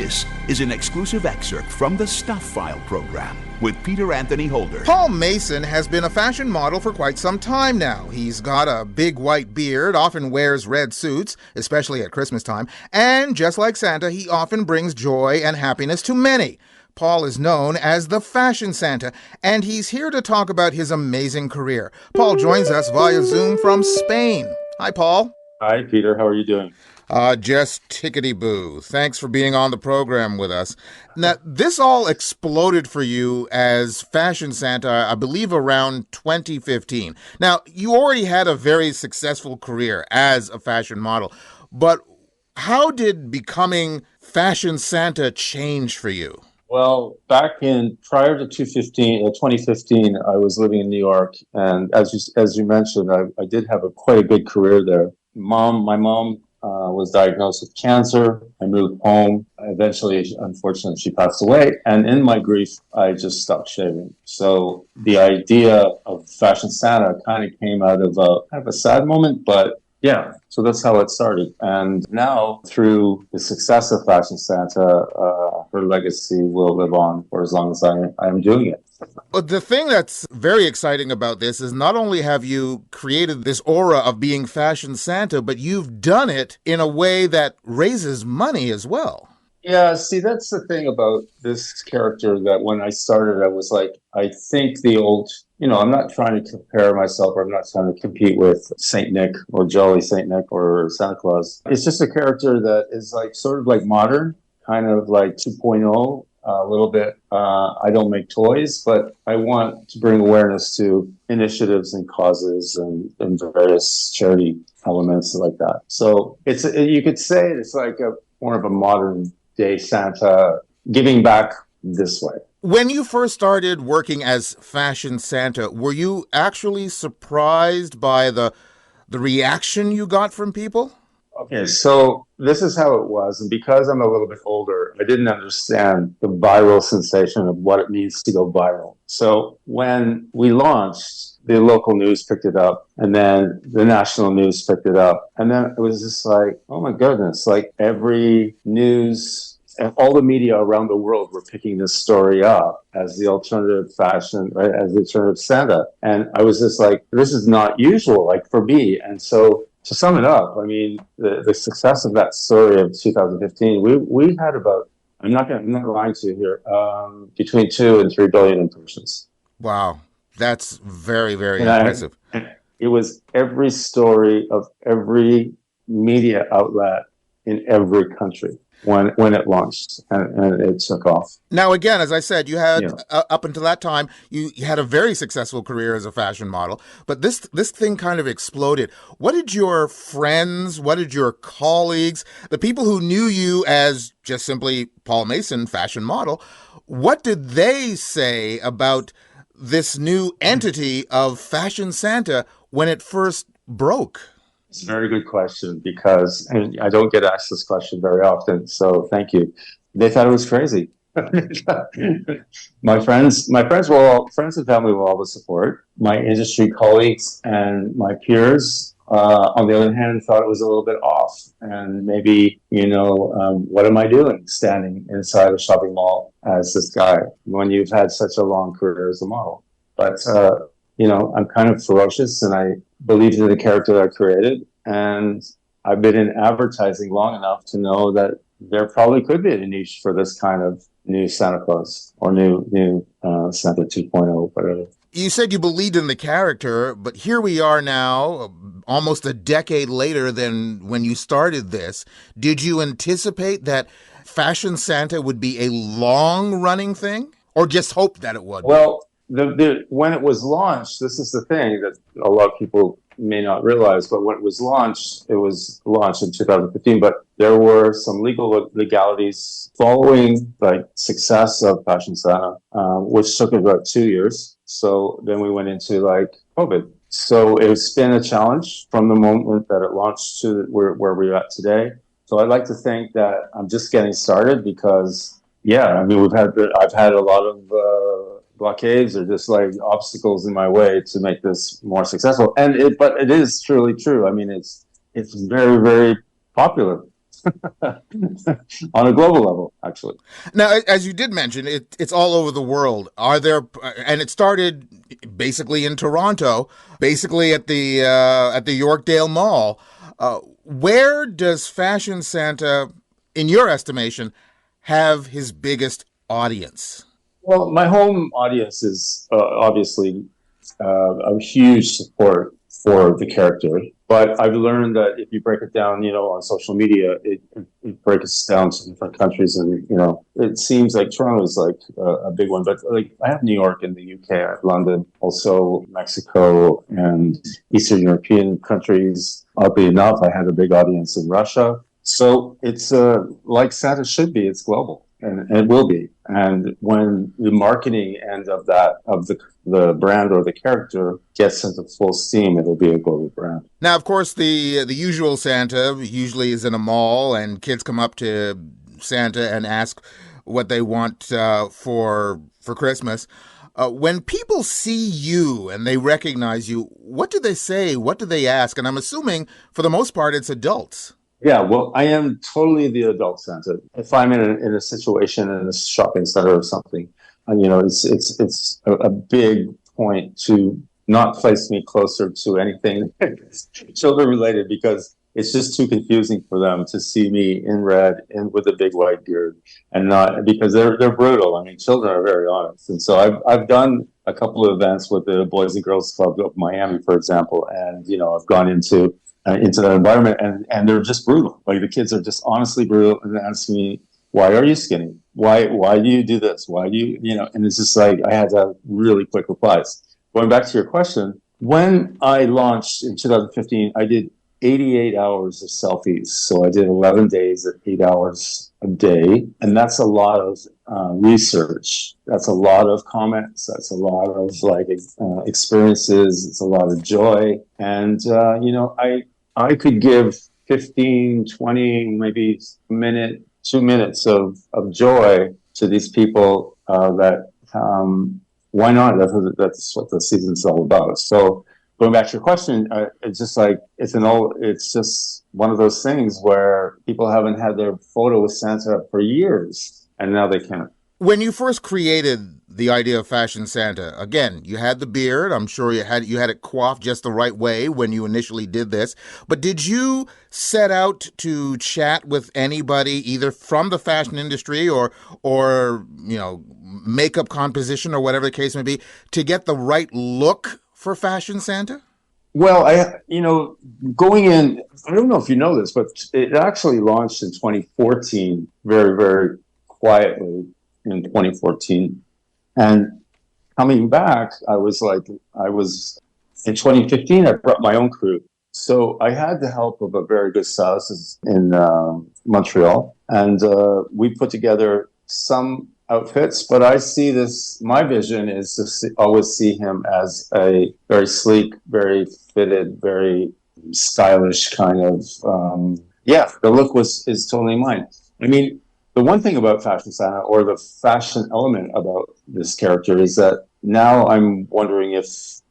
This is an exclusive excerpt from the Stuph File Program with Peter Anthony Holder. Paul Mason has been a fashion model for quite some time now. He's got a big white beard, often wears red suits, especially at Christmas time, and just like Santa, he often brings joy and happiness to many. Paul is known as the Fashion Santa, and he's here to talk about his amazing career. Paul joins us via Zoom from Spain. Hi, Paul. Hi, Peter. How are you doing? Just tickety-boo. Thanks for being on the program with us. Now, this all exploded for you as Fashion Santa, I believe, around 2015. Now, you already had a very successful career as a fashion model, but how did becoming Fashion Santa change for you? Well, prior to 2015, I was living in New York, and as you mentioned, I did have quite a good career there. My mom was diagnosed with cancer. I moved home. Eventually, unfortunately, she passed away. And in my grief, I just stopped shaving. So the idea of Fashion Santa kind of came out of a sad moment, but yeah, so that's how it started. And now, through the success of Fashion Santa, her legacy will live on for as long as I am doing it. But the thing that's very exciting about this is not only have you created this aura of being Fashion Santa, but you've done it in a way that raises money as well. Yeah, see, that's the thing about this character, that when I started, I was like, I think the old, I'm not trying to compare myself, or I'm not trying to compete with Saint Nick or Jolly Saint Nick or Santa Claus. It's just a character that is sort of like modern, kind of like 2.0. A little bit. I don't make toys, but I want to bring awareness to initiatives and causes and various charity elements like that. So you could say it's like more of a modern day Santa giving back this way. When you first started working as Fashion Santa, were you actually surprised by the reaction you got from people? Okay, so this is how it was. And because I'm a little bit older, I didn't understand the viral sensation of what it means to go viral. So when we launched, the local news picked it up, and then the national news picked it up. And then it was just like, oh my goodness, like every news and all the media around the world were picking this story up as the alternative fashion, right, as the alternative Santa. And I was just like, this is not usual, like for me. And so to sum it up, I mean, the success of that story of 2015, we had about, I'm not lying to you here, between 2 and 3 billion impressions. Wow, that's very, very impressive. It was every story of every media outlet in every country when it launched, and it took off. Now, again, as I said, you had, up until that time, you had a very successful career as a fashion model, but this thing kind of exploded. What did your friends, what did your colleagues, the people who knew you as just simply Paul Mason, fashion model, what did they say about this new entity of Fashion Santa when it first broke? It's a very good question, because I don't get asked this question very often, so thank you. They thought it was crazy. My friends and family were all the support. My industry colleagues and my peers, on the other hand, thought it was a little bit off. And maybe, what am I doing standing inside a shopping mall as this guy when you've had such a long career as a model? But, I'm kind of ferocious, and I believed in the character that I created. And I've been in advertising long enough to know that there probably could be a niche for this kind of new Santa Claus, or new Santa 2.0, whatever. You said you believed in the character, but here we are now, almost a decade later than when you started this. Did you anticipate that Fashion Santa would be a long-running thing, or just hope that it would? Well, when it was launched, this is the thing that a lot of people may not realize, but when it was launched in 2015, but there were some legalities following the success of Fashion Santa, which took about 2 years. So then we went into COVID. So it's been a challenge from the moment that it launched to where we're at today. So I'd like to think that I'm just getting started, because, I've had a lot of blockades or just obstacles in my way to make this more successful. But it is truly true. I mean, it's very, very popular. on a global level, actually. Now, as you did mention, it's all over the world. Are there, and it started basically in Toronto, basically at the Yorkdale Mall. Where does Fashion Santa, in your estimation, have his biggest audience? Well, my home audience is obviously a huge support for the character. But I've learned that if you break it down, on social media, it breaks down to different countries, and it seems like Toronto is like a big one. But like I have New York in the UK, I have London, also Mexico and Eastern European countries. Oddly enough, I had a big audience in Russia. So it's like Santa should be. It's global, and it will be. And when the marketing end of that of the brand or the character gets into full steam, it'll be a global brand. Now, of course, the usual Santa usually is in a mall, and kids come up to Santa and ask what they want for Christmas. When people see you and they recognize you, what do they say? What do they ask? And I'm assuming, for the most part, it's adults. Yeah, well, I am totally the adult Santa. If I'm in a situation in a shopping center or something, it's a big point to not place me closer to anything children related, because it's just too confusing for them to see me in red and with a big white beard, and not because they're brutal. I mean, children are very honest, and so I've done a couple of events with the Boys and Girls Club of Miami, for example, and I've gone into that environment, and they're just brutal. Like the kids are just honestly brutal, and asking me, "Why are you skinny? Why do you do this? Why do you?" And it's just like I had to have really quick replies. Going back to your question, when I launched in 2015, I did 88 hours of selfies. So I did 11 days at 8 hours a day, and that's a lot of research. That's a lot of comments. That's a lot of experiences. It's a lot of joy, and I could give 15, 20, maybe a minute, 2 minutes of joy to these people that why not? That's what the season's all about. So going back to your question, it's just like, it's just one of those things where people haven't had their photo with Santa for years, and now they can. When you first created the idea of Fashion Santa, again, you had the beard. I'm sure you had it coiffed just the right way when you initially did this. But did you set out to chat with anybody, either from the fashion industry or makeup composition or whatever the case may be, to get the right look for Fashion Santa? Well, going in, I don't know if you know this, but it actually launched in 2014, very, very quietly in 2014. And coming back, I was in 2015, I brought my own crew. So I had the help of a very good stylist in Montreal. And we put together some outfits, but I see my vision is to always see him as a very sleek, very fitted, very stylish kind of, the look is totally mine. I mean, the one thing about Fashion Santa, or the fashion element about this character, is that now I'm wondering if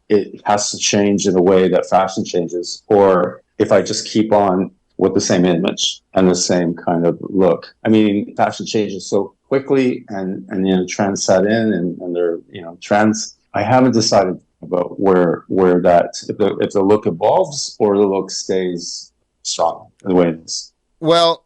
it has to change in a way that fashion changes, or if I just keep on with the same image and the same kind of look. I mean, fashion changes so quickly, and trends set in, and they're trends. I haven't decided about where that, if the look evolves or the look stays strong the way it is. Well,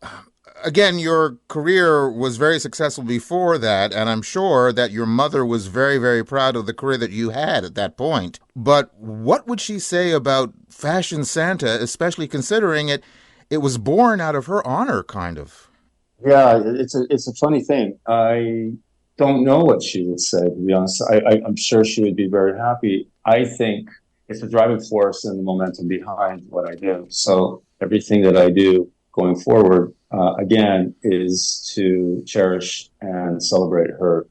again, your career was very successful before that, and I'm sure that your mother was very, very proud of the career that you had at that point. But what would she say about Fashion Santa, especially considering it was born out of her honor, kind of? Yeah, it's a funny thing. I don't know what she would say, to be honest. I'm sure she would be very happy. I think it's the driving force and the momentum behind what I do. So everything that I do going forward, again, is to cherish and celebrate her.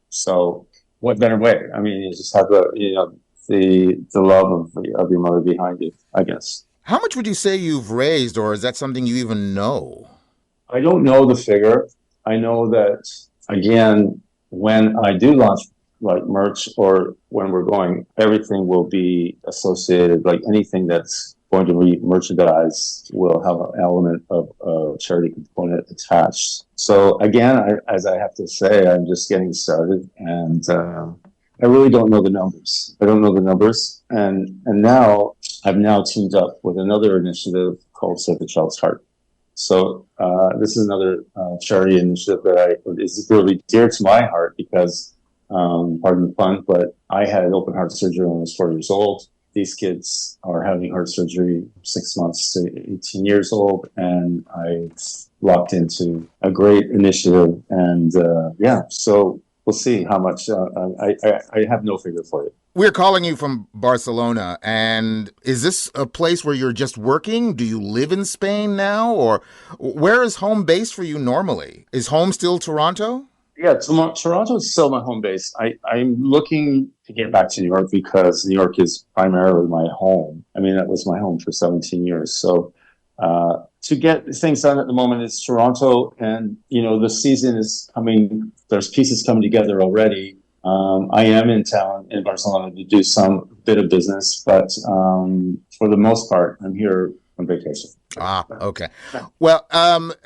So what better way? I mean, you just have the love of your mother behind you, I guess. How much would you say you've raised, or is that something you even know? I don't know the figure. I know that, again, when I do launch like merch, or when we're going, everything will be associated, like anything that's going to be merchandised will have an element of a charity component attached. So again, as I have to say, I'm just getting started, and I really don't know the numbers. I don't know the numbers, and now I've now teamed up with another initiative called Save a Child's Heart. So this is another charity initiative that is really dear to my heart because, pardon the pun, but I had open heart surgery when I was 4 years old. These kids are having heart surgery 6 months to 18 years old, and I locked into a great initiative. And so we'll see how much. I have no figure for it. We're calling you from Barcelona, and is this a place where you're just working? Do you live in Spain now, or where is home base for you normally? Is home still Toronto? Yeah, Toronto is still my home base. I'm looking to get back to New York because New York is primarily my home. I mean, that was my home for 17 years. So to get things done at the moment is Toronto, and the season is coming. There's pieces coming together already. I am in town in Barcelona to do some bit of business, but for the most part, I'm here on vacation. Okay. Well,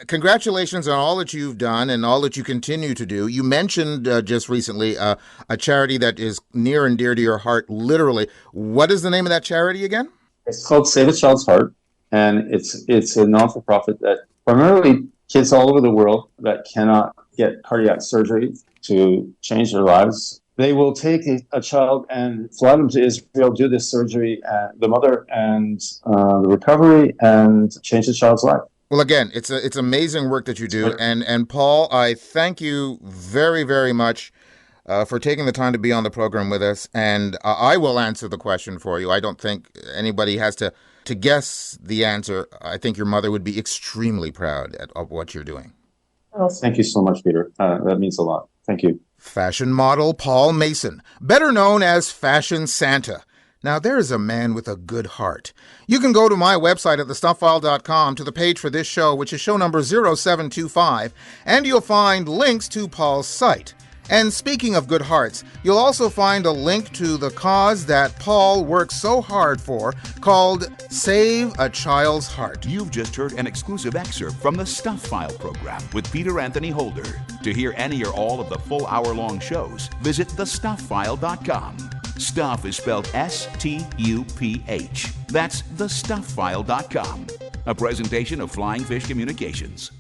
congratulations on all that you've done and all that you continue to do. You mentioned just recently a charity that is near and dear to your heart, literally. What is the name of that charity again? It's called Save a Child's Heart, and it's a non-for-profit that primarily kids all over the world that cannot get cardiac surgery to change their lives. They will take a child and fly them to Israel, do this surgery, the mother and the recovery, and change the child's life. Well, again, it's amazing work that you do. And Paul, I thank you very, very much for taking the time to be on the program with us. And I will answer the question for you. I don't think anybody has to guess the answer. I think your mother would be extremely proud of what you're doing. Well, thank you so much, Peter. That means a lot. Thank you. Fashion model Paul Mason, better known as Fashion Santa. Now, there is a man with a good heart. You can go to my website at thestufffile.com to the page for this show, which is show number 0725, and you'll find links to Paul's site. And speaking of good hearts, you'll also find a link to the cause that Paul works so hard for, called Save a Child's Heart. You've just heard an exclusive excerpt from the Stuph File Program with Peter Anthony Holder. To hear any or all of the full hour-long shows, visit thestufffile.com. Stuff is spelled S-T-U-P-H. That's thestufffile.com. A presentation of Flying Fish Communications.